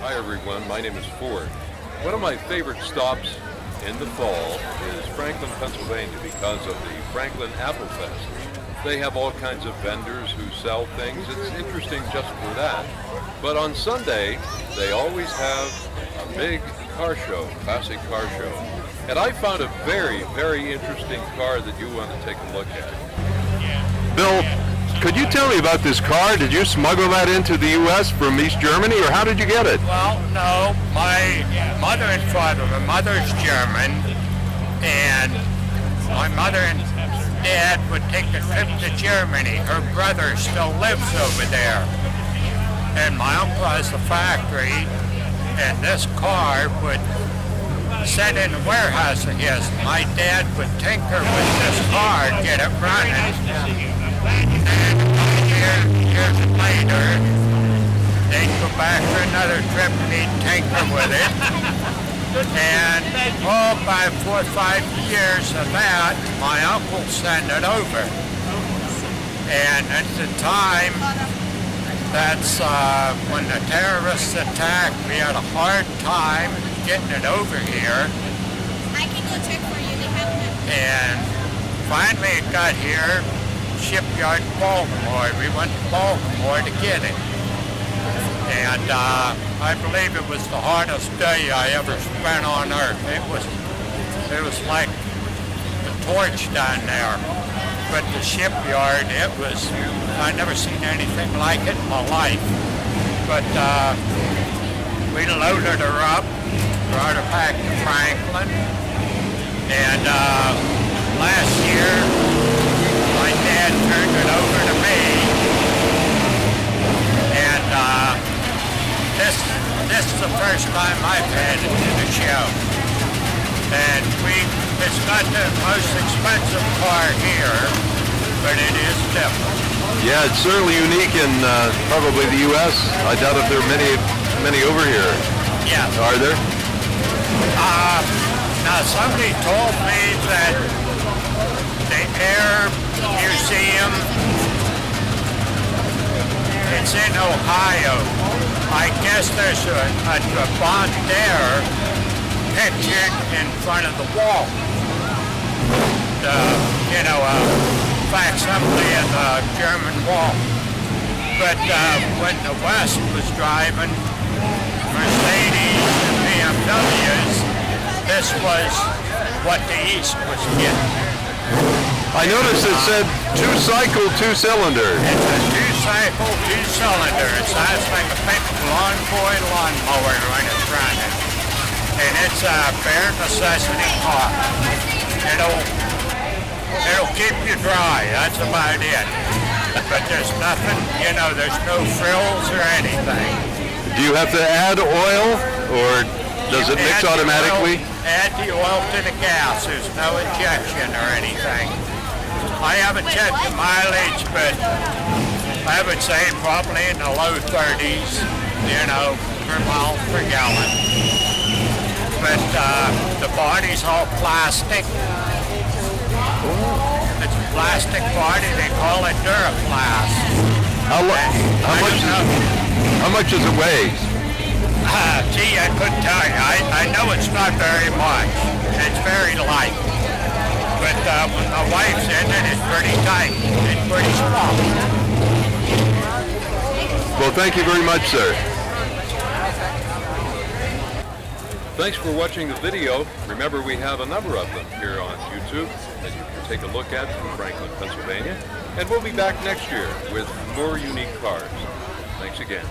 Hi everyone, my name is Ford. One of my favorite stops in the fall is Franklin, Pennsylvania because of the Franklin Apple Fest. They have all kinds of vendors who sell things. It's interesting just for that. But on Sunday, they always have a big car show, classic car show. And I found a very, very interesting car that you want to take a look at. Bill, could you tell me about this car? Did you smuggle that into the U.S. from East Germany, or how did you get it? Well, no. My mother and father, my mother's German, and my mother and dad would take the trip to Germany. Her brother still lives over there. And my uncle has a factory, and this car would sit in a warehouse of his. My dad would tinker with this car, get it running. And years later, they'd go back for another trip and he'd tinker with it. And by 4 or 5 years of that, my uncle sent it over. And at the time, that's when the terrorists attacked, we had a hard time getting it over here. I can go check for you. They have it. And finally it got here, shipyard Baltimore. We went to Baltimore to get it. And I believe it was the hardest day I ever spent on Earth. It was like the torch down there. But the shipyard, I never seen anything like it in my life. But we loaded her up, brought her back to Franklin. And last year, my dad turned it over to me. And this is the first time I've had it in the show. And it's not the most expensive car here, but it is different. Yeah, it's certainly unique in probably the U.S. I doubt if there are many over here. Yeah. Are there? Now somebody told me that the Air Museum, it's in Ohio. I guess there's a Bondaire pictured in front of the wall. Facsimile of the German wall. But when the West was driving Mercedes and BMWs, this was what the East was getting. I noticed it said 2-cycle, 2-cylinder. It's a 2-cycle, 2-cylinder. It sounds like a big lawn boy lawnmower when it's running. And it's a bare necessity car. It'll keep you dry. That's about it. But there's nothing, there's no frills or anything. Do you have to add oil, or does it mix automatically? Add the oil to the gas. There's no injection or anything. I haven't checked the mileage, but I would say probably in the low 30s, per mile per gallon. But the body's all plastic. It's a plastic body. They call it Duraplast. How much does it weigh? Gee, I couldn't tell you. I know it's not very much. It's very light. But when my wife's in it, it's pretty tight. It's pretty strong. Well, thank you very much, sir. Thanks for watching the video. Remember, we have a number of them here on YouTube that you can take a look at from Franklin, Pennsylvania. And we'll be back next year with more unique cars. Thanks again.